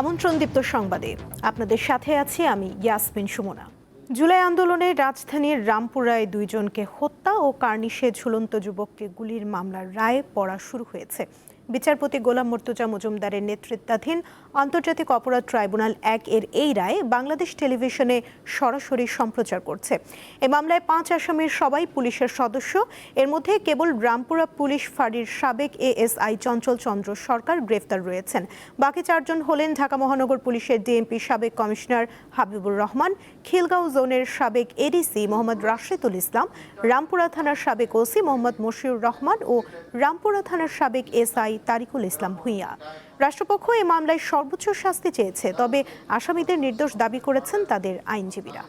আমন্ত্রণদীপ্ত সংবাদে আপনাদের সাথে আছি আমি ইয়াসমিন সুমনা। জুলাই আন্দোলনে রাজধানীর রামপুরায় দুইজনকে হত্যা ও কার্নিশে ঝুলন্ত যুবককে গুলির মামলার রায় পড়া শুরু হয়েছে। বিচারপতি গোলাম মর্তুজা মজুমদারের নেতৃত্বাধীন আন্তর্জাতিক অপরাধ ট্রাইব্যুনাল ১ এর এই রায় বাংলাদেশ টেলিভিশনে সরাসরি সম্প্রচার করছে। এ মামলায় ৫ আসামির সবাই পুলিশের সদস্য। এর মধ্যে কেবল রামপুরা পুলিশ ফাঁড়ির সাবেক এএসআই চঞ্চল চন্দ্র সরকার গ্রেফতার রয়েছেন। বাকি ৪ জন হলেন ঢাকা মহানগর পুলিশের ডিএমপি সাবেক কমিশনার হাবিবুর রহমান, খিলগাঁও জোনের সাবেক এডিসি মোহাম্মদ রাশেদুল ইসলাম, রামপুরা থানার সাবেক ওসি মোহাম্মদ মশিউর রহমান ও রামপুরা থানার সাবেক এসআই তারিকুল ইসলাম ভূঁইয়া। রাষ্ট্রপক্ষ এই মামলায় সর্বোচ্চ শাস্তি চেয়েছে, তবে আসামিদের নির্দোষ দাবি করেছেন তাদের আইনজীবীরা।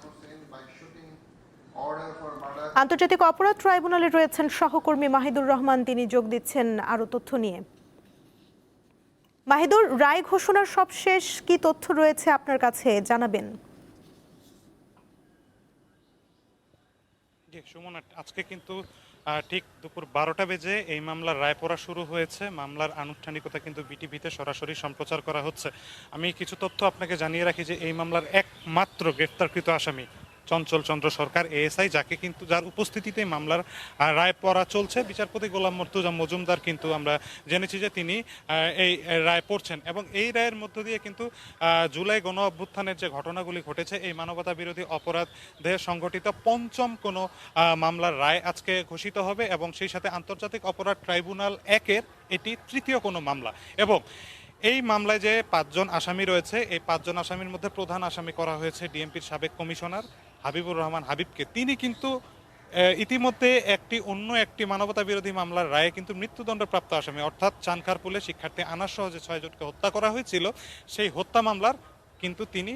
আন্তর্জাতিক অপরাধ ট্রাইব্যুনালে রয়েছেন সহকর্মী মাহিদুর রহমান, তিনি যোগ দিচ্ছেন আরো তথ্য নিয়ে। মাহিদুর, রায় ঘোষণার সবশেষ কি তথ্য রয়েছে আপনার কাছে জানাবেন? সুমনা, আজকে কিন্তু ঠিক দুপুর ১২টা বেজে এই মামলার রায় পড়া শুরু হয়েছে। মামলার আনুষ্ঠানিকতা কিন্তু বিটিভিতে সরাসরি সম্প্রচার করা হচ্ছে। আমি কিছু তথ্য আপনাকে জানিয়ে রাখি যে এই মামলার একমাত্র গ্রেফতারকৃত আসামি চঞ্চল চন্দ্র সরকার এএসআই, যার উপস্থিতিতে মামলার রায় পড়া চলছে। বিচারপতি গোলাম মর্তুজা মজুমদার কিন্তু আমরা জেনেছি যে তিনি এই রায় পড়ছেন, এবং এই রায়ের মধ্য দিয়ে কিন্তু জুলাই গণ অভ্যুত্থানের যে ঘটনাগুলি ঘটেছে, এই মানবতা বিরোধী অপরাধে সংঘটিত পঞ্চম কোনো মামলার রায় আজকে ঘোষিত হবে, এবং সেই সাথে আন্তর্জাতিক অপরাধ ট্রাইব্যুনাল ১-এর এটি তৃতীয় কোনো মামলা। এবং এই মামলায় যে ৫ জন আসামি রয়েছে, এই ৫ জন আসামির মধ্যে প্রধান আসামি করা হয়েছে ডিএমপির সাবেক কমিশনার হাবিবুর রহমান হাবিবকে। তিনি কিন্তু ইতিমধ্যে অন্য একটি মানবতা বিরোধী মামলার রায়ে কিন্তু মৃত্যুদণ্ডপ্রাপ্ত আসামি, অর্থাৎ চানখারপুলে শিক্ষার্থী আনাস সহ যে ৬ জনকে হত্যা করা হয়েছিল, সেই হত্যা মামলার কিন্তু তিনি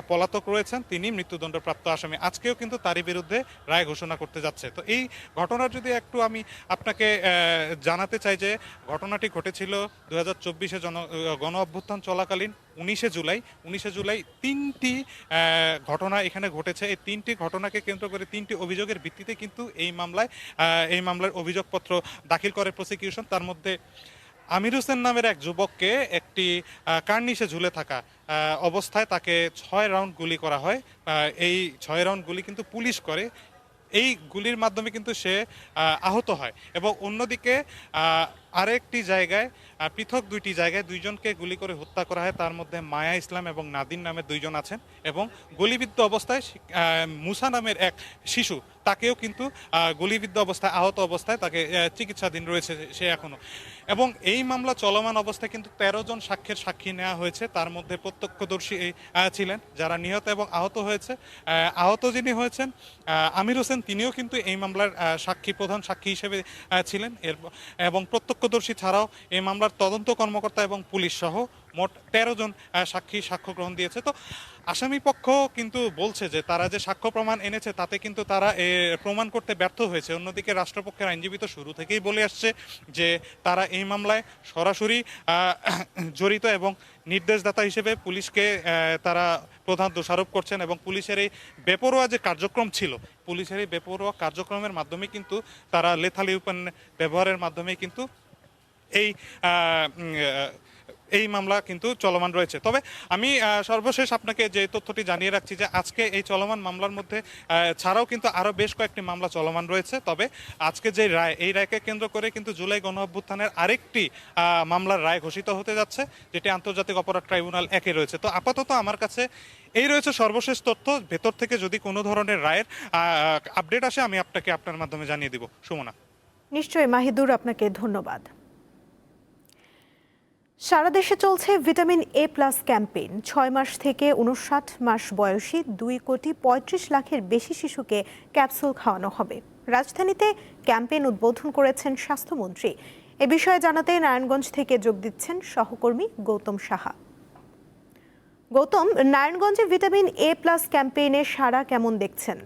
পলাতক রয়েছেন, তিনি মৃত্যুদণ্ডপ্রাপ্ত আসামি। আজকেও কিন্তু তারই বিরুদ্ধে রায় ঘোষণা করতে যাচ্ছে। তো এই ঘটনার যদি একটু আমি আপনাকে জানাতে চাই যে ঘটনাটি ঘটেছিল ২০২৪-এ গণ অভ্যুত্থান চলাকালীন ১৯শে জুলাই ৩টি ঘটনা এখানে ঘটেছে। এই ৩টি ঘটনাকে কেন্দ্র করে ৩টি অভিযোগের ভিত্তিতে কিন্তু এই মামলার অভিযোগপত্র দাখিল করে প্রসিকিউশন। তার মধ্যে আমির হোসেন নামের এক যুবককে একটি কার্নিশে ঝুলে থাকা অবস্থায় তাকে ৬ রাউন্ড গুলি করা হয়। এই ৬ রাউন্ড গুলি কিন্তু পুলিশ করে। এই গুলির মাধ্যমে কিন্তু সে আহত হয়, এবং অন্যদিকে আরেকটি জায়গায় পৃথক ২টি জায়গায় ২ জনকে গুলি করে হত্যা করা হয়। তার মধ্যে মায়া ইসলাম এবং নাদিন নামের ২ জন আছেন, এবং গুলিবিদ্ধ অবস্থায় মুসা নামের এক শিশু, তাকেও কিন্তু গুলিবিদ্ধ অবস্থায় আহত অবস্থায় তাকে চিকিৎসাধীন রয়েছে সে এখনও। এবং এই মামলা চলমান অবস্থায় কিন্তু ১৩ জন সাক্ষী নেওয়া হয়েছে। তার মধ্যে প্রত্যক্ষদর্শী ছিলেন যারা নিহত এবং আহত হয়েছে। আহত যিনি হয়েছেন আমির হোসেন, তিনিও কিন্তু এই মামলার প্রধান সাক্ষী হিসেবে ছিলেন। এবং প্রত্যক্ষদর্শী ছাড়াও এই মামলার তদন্ত কর্মকর্তা এবং পুলিশ সহ মোট ১৩ জন সাক্ষ্য গ্রহণ দিয়েছে। তো আসামি পক্ষ কিন্তু বলছে যে তারা যে সাক্ষ্য প্রমাণ এনেছে তাতে কিন্তু তারা প্রমাণ করতে ব্যর্থ হয়েছে। অন্যদিকে রাষ্ট্রপক্ষের আইনজীবী তো শুরু থেকেই বলে আসছে যে তারা এই মামলায় সরাসরি জড়িত, এবং নির্দেশদাতা হিসেবে পুলিশকে তারা প্রধান দোষারোপ করছেন, এবং পুলিশের এই বেপরোয়া যে কার্যক্রম ছিল, পুলিশের এই বেপরোয়া কার্যক্রমের মাধ্যমে কিন্তু তারা লেথালি ওয়েপন ব্যবহারের মাধ্যমে কিন্তু এই মামলা কিন্তু চলমান রয়েছে। তবে আমি সর্বশেষ আপনাকে যে তথ্যটি জানিয়ে রাখছি যে আজকে এই চলমান মামলার মধ্যে ছাড়াও কিন্তু আরও বেশ কয়েকটি মামলা চলমান রয়েছে। তবে আজকে যে রায়, এই রায়কে কেন্দ্র করে কিন্তু জুলাই গণ অভ্যুত্থানের আরেকটি মামলার রায় ঘোষিত হতে যাচ্ছে, যেটি আন্তর্জাতিক অপরাধ ট্রাইব্যুনাল ১-এ রয়েছে। তো আপাতত আমার কাছে এই রয়েছে সর্বশেষ তথ্য। ভেতর থেকে যদি কোনো ধরনের রায়ের আপডেট আসে আমি আপনার মাধ্যমে জানিয়ে দিব। সুমনা। নিশ্চয়ই মাহিদুর, আপনাকে ধন্যবাদ। সারা দেশে চলছে ভিটামিন এ প্লাস ক্যাম্পেইন। ৬ মাস থেকে ৫৯ মাস বয়সী ২,৩৫,০০,০০০-এর বেশি শিশুকে ক্যাপসুল খাওয়ানো হবে। রাজধানীতে ক্যাম্পেইন উদ্বোধন করেছেন স্বাস্থ্যমন্ত্রী। এ বিষয়ে জানাতে নারায়ণগঞ্জ থেকে যোগ দিচ্ছেন সহকর্মী গৌতম সাহা। গৌতম, নারায়ণগঞ্জে ভিটামিন এ প্লাস ক্যাম্পেইনে সাড়া কেমন দেখছেন?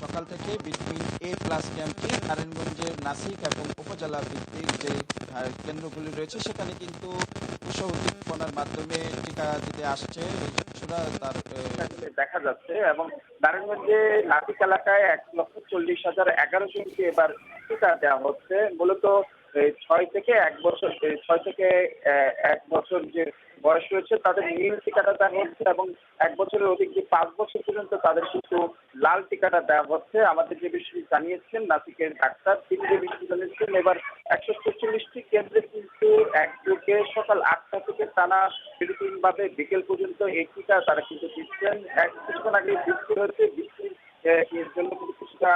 সকাল থেকে ভিটামিন এ প্লাস ক্যাম্পে নারায়ণগঞ্জের নাসিক এবং উপজেলা ভিত্তিক যে কেন্দ্রগুলি রয়েছে সেখানে কিন্তু উৎস উদ্দীপনার মাধ্যমে টিকা দিতে আসছে শিশুরা, তার দেখা যাচ্ছে। এবং নারায়ণগঞ্জে নাসিক এলাকায় ১,৪০,১১ জনকে এবার টিকা দেওয়া হচ্ছে। মূলত ছয় থেকে 1 বছর যে বয়স রয়েছে তাদের নীল টিকাটা দেওয়া হচ্ছে, এবং 1 বছরের অধিক যে 5 বছর পর্যন্ত তাদের কিন্তু লাল টিকাটা দেওয়া হচ্ছে। আমাদের যে বিষয়টি জানিয়েছেন নাসিকের ডাক্তার, তিনি যে বিষয়টি জানিয়েছেন, এবার 146টি কেন্দ্রে কিন্তু একযোগে সকাল 8টা থেকে টানা বিরতিহীনভাবে বিকেল পর্যন্ত এই টিকা তারা কিন্তু দিচ্ছেন। কিছুক্ষণ আগে বৃষ্টি হয়েছে, বৃষ্টির এর জন্য কিন্তু কিছুটা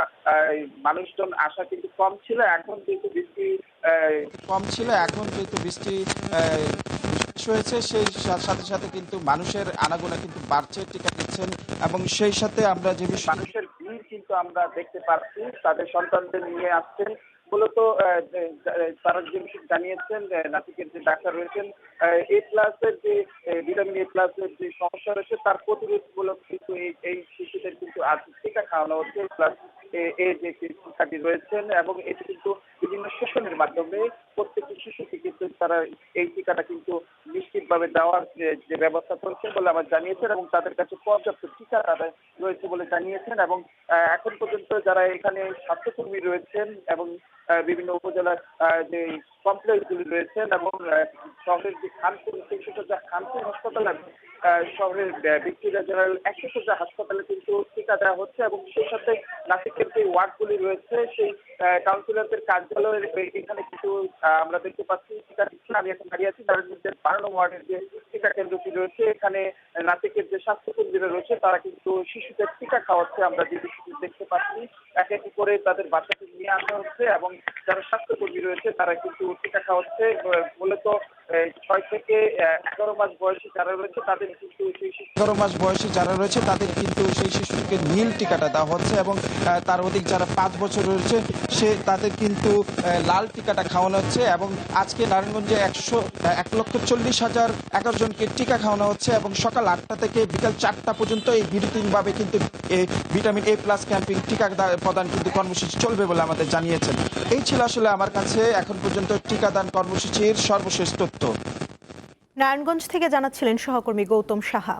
মানুষজন আসা কিন্তু কম ছিল। এখন যেহেতু বৃষ্টি শেষ হয়েছে, সেই সাথে সাথে কিন্তু মানুষের আনাগোনা কিন্তু বাড়ছে, টিকা দিচ্ছেন, এবং সেই সাথে আমরা যে বিষয় মানুষের ভিড় কিন্তু আমরা দেখতে পাচ্ছি, তাদের সন্তানদের নিয়ে আসছেন। মূলত তারা যে বিষয় জানিয়েছেন, নাসিকের যে ডাক্তার রয়েছেন, এ প্লাসের যে ভিটামিন এ প্লাসের যে সমস্যা রয়েছে তার প্রতিরোধমূলক কিন্তু এই শিশুদের কিন্তু আজ টিকা খাওয়ানো হচ্ছে। প্লাস এই যে টিকাটি রয়েছেন, এবং এটি কিন্তু বিভিন্ন সেশনের মাধ্যমে প্রত্যেকটি শিশুকে কিন্তু তারা এই টিকাটা কিন্তু নিশ্চিতভাবে দেওয়ার যে ব্যবস্থা করেছেন বলে আমার জানিয়েছেন, এবং তাদের কাছে পর্যাপ্ত টিকা তাদের রয়েছে বলে জানিয়েছেন। এবং এখন পর্যন্ত যারা এখানে স্বাস্থ্যকর্মী রয়েছেন এবং বিভিন্ন উপজেলার যে কমপ্লেক্সগুলি রয়েছেন এবং শহরের যে খানপুর হাসপাতাল এবং শহরের ভিক্টোরিয়া জেনারেল 100 হাসপাতালে কিন্তু টিকা দেওয়া হচ্ছে, এবং সেই সাথে নাসিকের যে ওয়ার্ডগুলি রয়েছে সেই কাউন্সিলরদের কার্যালয়ের এখানে কিন্তু আমরা দেখতে পাচ্ছি টিকা দিচ্ছেন। আমি এখন দাঁড়িয়ে আছি নারায়ণগঞ্জের 12 নং ওয়ার্ডের যে টিকা কেন্দ্রটি রয়েছে, এখানে নাসিকের যে স্বাস্থ্যকর্মীরা রয়েছে তারা কিন্তু শিশুদের টিকা খাওয়াচ্ছে। আমরা যে বিষয়টি দেখতে পাচ্ছি, এক এক করে তাদের বাচ্চাকে নিয়ে আসা হচ্ছে, এবং যারা স্বাস্থ্যকর্মী রয়েছে তারা কিন্তু টিকা খাওয়াচ্ছে। মূলত 6 থেকে 11 মাস বয়সী যারা রয়েছে তাদের কিন্তু 11 মাস বয়সী যারা রয়েছে তাদের কিন্তু সেই শিশুকে নীল টিকাটা দেওয়া হচ্ছে, এবং তার অধিক যারা 5 বছর রয়েছে তাদের কিন্তু লাল টিকাটা খাওয়ানো হচ্ছে। এবং আজকে নারায়ণগঞ্জে 1,40,011 জনকে টিকা খাওয়ানো হচ্ছে, এবং সকাল 8টা থেকে বিকাল 4টা পর্যন্ত এই বিরতিহীনভাবে কিন্তু এই ভিটামিন এ প্লাস ক্যাম্পিং টিকা প্রদান কিন্তু কর্মসূচি চলবে বলে আমাদের জানিয়েছেন। এই ছিল আসলে আমার কাছে এখন পর্যন্ত টিকাদান কর্মসূচির সর্বশেষ তথ্য। নারায়ণগঞ্জ থেকে জানাচ্ছিলেন সহকর্মী গৌতম সাহা।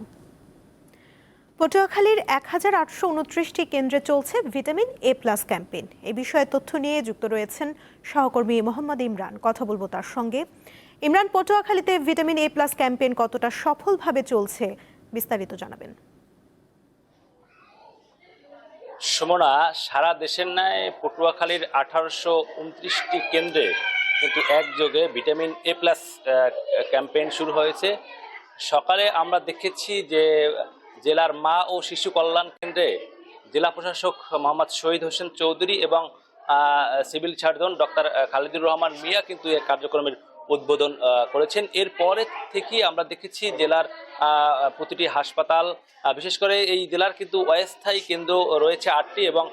পটুয়াখালীর 1,829টি কেন্দ্রে চলছে ভিটামিন এ প্লাস ক্যাম্পেইন। এ বিষয়ে তথ্য নিয়ে যুক্ত রয়েছেন সহকর্মী মোহাম্মদ ইমরান। কথা বলবো তার সঙ্গে। ইমরান, পটুয়াখালীতে ভিটামিন এ প্লাস ক্যাম্পেইন কতটা সফলভাবে চলছে বিস্তারিত জানাবেন। সুমনা, সারা দেশের ন্যায় পটুয়াখালীর 1829টি কেন্দ্রে কিন্তু একযোগে ভিটামিন এ প্লাস ক্যাম্পেইন শুরু হয়েছে। সকালে আমরা দেখেছি যে জেলার মা ও শিশু কল্যাণ কেন্দ্রে জেলা প্রশাসক মোহাম্মদ শহীদ হোসেন চৌধুরী এবং civil surgeon doctor Khalidur Rahman মিয়া কিন্তু এই কার্যক্রমের উদ্বোধন করেছেন। এরপরে থেকেই আমরা দেখেছি জেলার প্রতিটি হাসপাতাল, বিশেষ করে এই জেলার কিন্তু অস্থায়ী কেন্দ্র রয়েছে 8টি এবং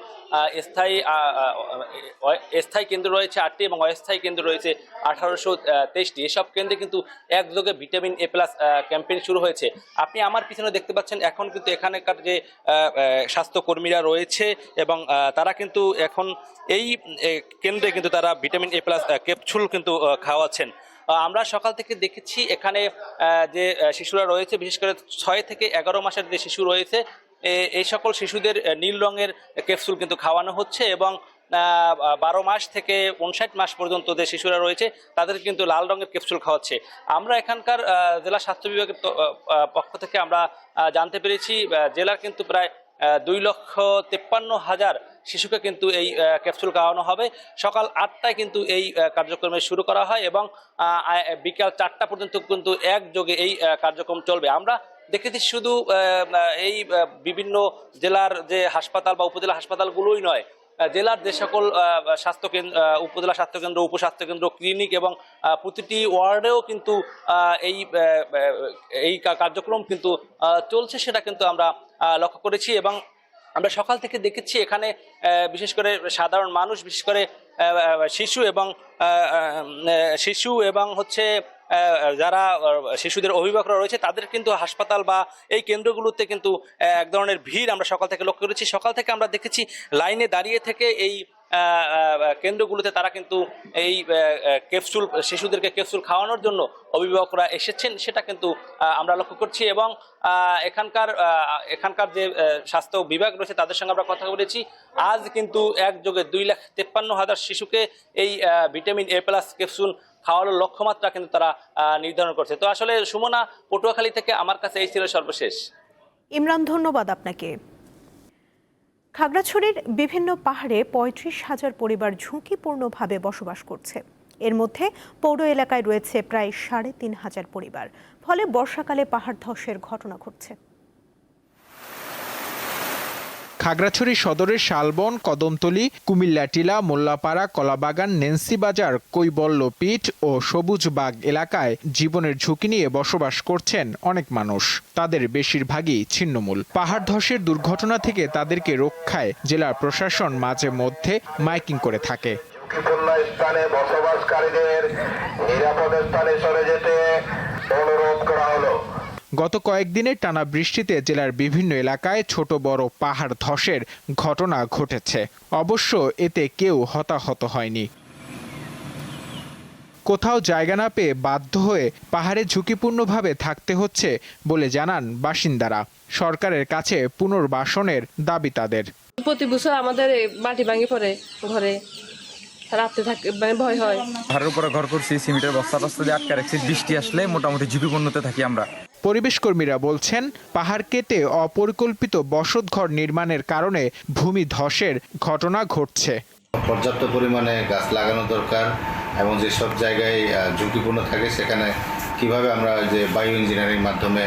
স্থায়ী কেন্দ্র রয়েছে 8টি এবং অস্থায়ী কেন্দ্র রয়েছে 1823টি। এসব কেন্দ্রে কিন্তু একযোগে ভিটামিন এ প্লাস ক্যাম্পেইন শুরু হয়েছে। আপনি আমার পিছনে দেখতে পাচ্ছেন এখন কিন্তু এখানকার যে স্বাস্থ্যকর্মীরা রয়েছে এবং তারা কিন্তু এখন এই কেন্দ্রে কিন্তু তারা ভিটামিন এ প্লাস ক্যাপসুল কিন্তু খাওয়াচ্ছেন। আমরা সকাল থেকে দেখেছি এখানে যে শিশুরা রয়েছে, বিশেষ করে 6 থেকে 11 মাসের যে শিশু রয়েছে, এই সকল শিশুদের নীল রঙের ক্যাপসুল কিন্তু খাওয়ানো হচ্ছে, এবং 12 মাস থেকে 59 মাস পর্যন্ত যে শিশুরা রয়েছে তাদের কিন্তু লাল রঙের ক্যাপসুল খাওয়াচ্ছে। আমরা এখানকার জেলা স্বাস্থ্য বিভাগের পক্ষ থেকে আমরা জানতে পেরেছি জেলার কিন্তু প্রায় 2,53,000 শিশুকে কিন্তু এই ক্যাপসুল খাওয়ানো হবে। সকাল 8টায় কিন্তু এই কার্যক্রমে শুরু করা হয় এবং বিকাল 4টা পর্যন্ত কিন্তু একযোগে এই কার্যক্রম চলবে। আমরা দেখেছি শুধু এই বিভিন্ন জেলার যে হাসপাতাল বা উপজেলা হাসপাতালগুলোই নয়, জেলার যে সকল স্বাস্থ্যকেন্দ্র, উপজেলা স্বাস্থ্যকেন্দ্র, উপস্বাস্থ্যকেন্দ্র, ক্লিনিক এবং প্রতিটি ওয়ার্ডেও কিন্তু এই কার্যক্রম কিন্তু চলছে, সেটা কিন্তু আমরা লক্ষ্য করেছি। এবং আমরা সকাল থেকে দেখেছি এখানে বিশেষ করে সাধারণ মানুষ, বিশেষ করে শিশু এবং হচ্ছে যারা শিশুদের অভিভাবকরা রয়েছে তাদের কিন্তু হাসপাতাল বা এই কেন্দ্রগুলোতে কিন্তু এক ধরনের ভিড় আমরা সকাল থেকে লক্ষ্য করেছি। সকাল থেকে আমরা দেখেছি লাইনে দাঁড়িয়ে থেকে এই কেন্দ্রগুলোতে তারা কিন্তু এই ক্যাপসুল শিশুদেরকে ক্যাপসুল খাওয়ানোর জন্য অভিভাবকরা এসেছেন, সেটা কিন্তু আমরা লক্ষ্য করছি। এবং এখানকার যে স্বাস্থ্য বিভাগ রয়েছে তাদের সঙ্গে আমরা কথা বলেছি। আজ কিন্তু একযোগে 2,53,000 শিশুকে এই ভিটামিন A+ ক্যাপসুল খাওয়ানোর লক্ষ্যমাত্রা কিন্তু তারা নির্ধারণ করছে। তো আসলে সুমনা, পটুয়াখালী থেকে আমার কাছে এই ছিল সর্বশেষ। ইমরান, ধন্যবাদ আপনাকে। খাগড়াছড়ির বিভিন্ন পাহাড়ে 35,000 পরিবার ঝুঁকিপূর্ণভাবে বসবাস করছে। এর মধ্যে পৌর এলাকায় রয়েছে প্রায় 3,500 পরিবার। ফলে বর্ষাকালে পাহাড় ধসের ঘটনা ঘটছে। খাগড়াছড়ি সদরের শালবন, কদমতলী, কুমিল্লাটিলা, মোল্লাপাড়া, কলাবাগান, নেন্সিবাজার, কৈবল্যপীঠ ও সবুজবাগ এলাকায় জীবনের ঝুঁকি নিয়ে বসবাস করছেন অনেক মানুষ। তাদের বেশিরভাগই ছিন্নমূল। পাহাড় ধসের দুর্ঘটনা থেকে তাদেরকে রক্ষায় জেলা প্রশাসন মাঝে মধ্যে মাইকিং করে থাকে। ঝুঁকিপূর্ণ স্থানে বসবাসকারীদের নিরাপদ স্থানে সরে যেতে অনুরোধ করা হলো। গত কয়েকদিনের টানা বৃষ্টিতে জেলার বিভিন্ন এলাকায় ছোট বড় পাহাড় ধসের ঘটনা ঘটেছে। অবশ্য এতে কেউ হতাহত হয়নি। কোথাও জায়গা না পেয়ে বাধ্য হয়ে পাহাড়ে ঝুঁকিপূর্ণভাবে থাকতে হচ্ছে বলে জানান বাসিন্দারা। সরকারের কাছে পুনর্বাসনের দাবি তাদের। প্রতি বছর আমাদের মাটি ভাঙি পড়ে, ঘরে রাতে থাকে, ভয় হয়। পাহাড়ের উপরে ঘর করছি, সিমেন্টের বস্তা টস্তা দিয়ে আটকে রাখছি। বৃষ্টি আসলে মোটামুটি ঝুঁকিপূর্ণতে থাকি আমরা। পরিবেশ কর্মীরা বলছেন, পাহাড় কেটে অপরিকল্পিত বসতঘর নির্মাণের কারণে ভূমি ধসের ঘটনা ঘটছে। পর্যাপ্ত পরিমাণে গাছ লাগানো দরকার এবং যেসব জায়গায় ঝুঁকিপূর্ণ থাকে সেখানে কিভাবে আমরা যে বায়ো ইঞ্জিনিয়ারিং মাধ্যমে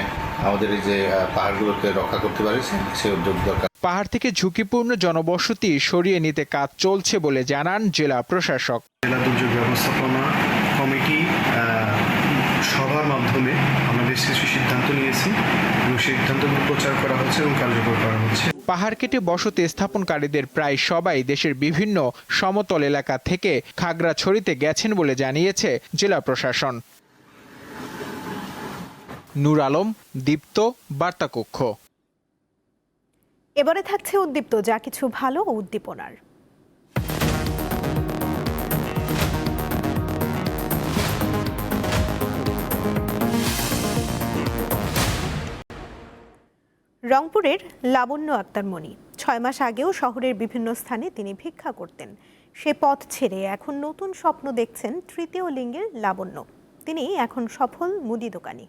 আমাদের এই যে পাহাড়গুলোকে রক্ষা করতে পারি সেই উদ্যোগ দরকার। পাহাড় থেকে ঝুঁকিপূর্ণ জনবসতি সরিয়ে নিতে কাজ চলছে বলে জানান জেলা প্রশাসক। জেলা দুর্যোগ ব্যবস্থাপনা কমিটি সভার মাধ্যমে আমরা বেশ কিছু সিদ্ধান্ত নিয়েছি এবং সিদ্ধান্তগুলো প্রচার করা হচ্ছে এবং কার্যকর করা হচ্ছে। পাহাড় কেটে বসতি স্থাপনকারীদের প্রায় সবাই দেশের বিভিন্ন সমতল এলাকা থেকে খাগড়াছড়িতে গেছেন বলে জানিয়েছে জেলা প্রশাসন। নূর আলম, দীপ্ত, বার্তাকক্ষ। এবারে থাকছে উদ্দীপ্ত যা কিছু ভালো ও উদ্দীপনার। রংপুরের লাবণ্য আক্তার মনি 6 মাস আগেও শহরের বিভিন্ন স্থানে তিনি ভিক্ষা করতেন। সে পথ ছেড়ে এখন নতুন স্বপ্ন দেখছেন তৃতীয় লিঙ্গের লাবণ্য। তিনি এখন সফল মুদি দোকানি।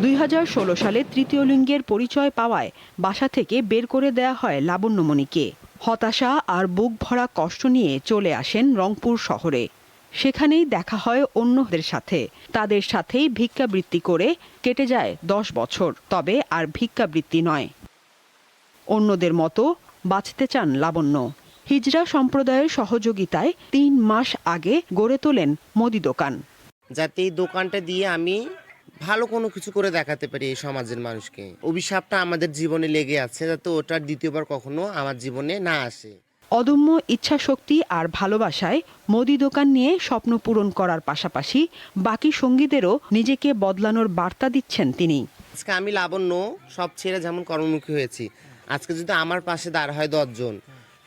2016 সালে তৃতীয় লিঙ্গের পরিচয় পাওয়ায় বাসা থেকে বের করে দেয়া হয় লাবণ্যমণিকে। হতাশা আর বুক ভরা কষ্ট নিয়ে চলে আসেন রংপুর শহরে। সেখানেই দেখা হয় অন্যদের সাথে। তাদের সাথেই ভিক্ষাবৃত্তি করে কেটে যায় 10 বছর। তবে আর ভিক্ষাবৃত্তি নয়, অন্যদের মতো বাঁচতে চান লাবণ্য। হিজড়া সম্প্রদায়ের সহযোগিতায় 3 মাস আগে গড়ে তোলেন মুদি দোকান, যাতে এই দোকানটা দিয়ে আমি ভালো কোনো কিছু করে দেখাতে পারি এই সমাজের মানুষকে। অভিশাপটা আমাদের জীবনে লেগে আছে, যাতে ওটার দ্বিতীয়বার কখনো আমার জীবনে না আসে। অদম্য ইচ্ছাশক্তি আর ভালোবাসায় মুদি দোকান নিয়ে স্বপ্ন পূরণ করার পাশাপাশি বাকি সঙ্গীদেরও নিজেকে বদলানোর বার্তা দিচ্ছেন তিনি। আজকে আমি লাবণ্য সব ছেড়ে যেমন কর্মমুখী হয়েছি, আজকে যদি আমার পাশে দাঁড় হয় 10 জন,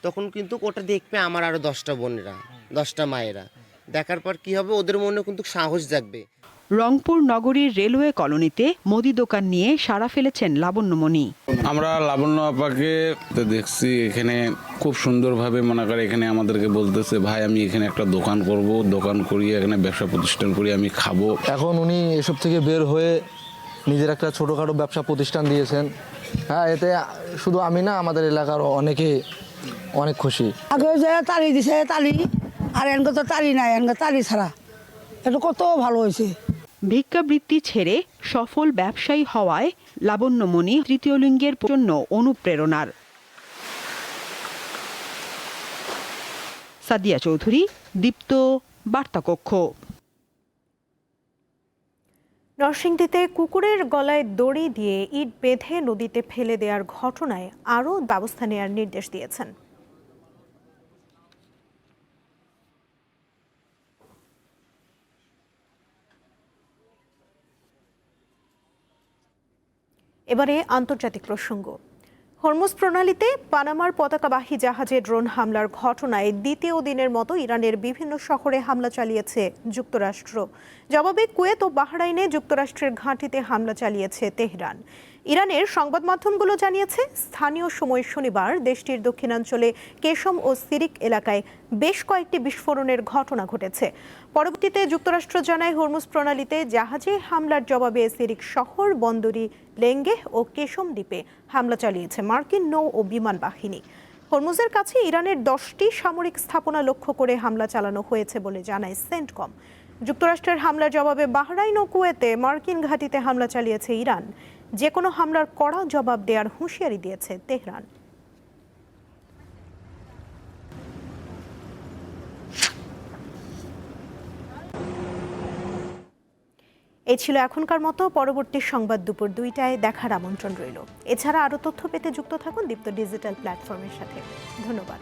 তখন কিন্তু ওটা দেখবে আমার আরো 10টা বোনেরা, 10টা মায়েরা। দেখার পর কি হবে, ওদের মনে কিন্তু সাহস জাগবে। রংপুর নগরীর রেলওয়ে কলোনিতে মুদি দোকান নিয়ে সাড়া ফেলেছেন লাবণ্যমণি। আমরা লাবণ্য আপাকে দেখছি এখানে খুব সুন্দরভাবে, মনে করে এখানে আমাদেরকে বলতেছে, ভাই আমি এখানে একটা দোকান করব, দোকান করিয়ে এখানে ব্যবসা প্রতিষ্ঠান করি আমি খাবো। এখন উনি এসব থেকে বের হয়ে নিজের একটা ছোটোখাটো ব্যবসা প্রতিষ্ঠান দিয়েছেন। হ্যাঁ, এতে শুধু আমি না, আমাদের এলাকার অনেকে অনেক খুশি। আগে যে তালি দিছে তালি, আর এনকে তো তালি নাই, এনকে তালি ছাড়া এটা কত ভালো হয়েছে। ভিক্ষাবৃত্তি ছেড়ে সফল ব্যবসায়ী হওয়ায় লাবণ্যমণি তৃতীয় লিঙ্গের জন্য অনুপ্রেরণার। সাদিয়া চৌধুরী, দীপ্ত, বার্তাকক্ষ। নরসিংদীতে কুকুরের গলায় দড়ি দিয়ে ইট বেঁধে নদীতে ফেলে দেওয়ার ঘটনায় আরও ব্যবস্থা নেওয়ার নির্দেশ দিয়েছেন। এবারে আন্তর্জাতিক প্রসঙ্গ। হরমুজ প্রণালীতে পানামার পতাকাবাহী জাহাজে ড্রোন হামলার ঘটনায় দ্বিতীয় দিনের মতো ইরানের বিভিন্ন শহরে হামলা চালিয়েছে যুক্তরাষ্ট্র। জবাবে কুয়েত ও বাহরাইনে যুক্তরাষ্ট্রের ঘাঁটিতে হামলা চালিয়েছে তেহরান। ইরানের সংবাদ মাধ্যমগুলো জানিয়েছে, স্থানীয় সময় শনিবার দেশটির দক্ষিণাঞ্চলে কেশম ও সিরিক এলাকায় বেশ কয়েকটি বিস্ফোরণের ঘটনা ঘটেছে। পরবর্তীতে যুক্তরাষ্ট্র জানায়, হরমুজ প্রণালীতে জাহাজে হামলার জবাবে সিরিক শহর, বন্দরী লেঙ্গেহ ও কেশম দ্বীপে হামলা চালিয়েছে মার্কিন নৌ ও বিমান বাহিনী। হরমুজের কাছে ইরানের 10টি সামরিক স্থাপনা লক্ষ্য করে হামলা চালানো হয়েছে বলে জানায় সেন্টকম। যুক্তরাষ্ট্রের হামলার জবাবে বাহরাইন ও কুয়েতে মার্কিন ঘাঁটিতে হামলা চালিয়েছে ইরান। যে কোনো হামলার কড়া জবাব দেওয়ার হুঁশিয়ারি দিয়েছে তেহরান। এই ছিল এখনকার মতো। পরবর্তী সংবাদ দুপুর 2টায় দেখার আমন্ত্রণ রইল। এছাড়া আরও তথ্য পেতে যুক্ত থাকুন দীপ্ত ডিজিটাল প্ল্যাটফর্মের সাথে। ধন্যবাদ।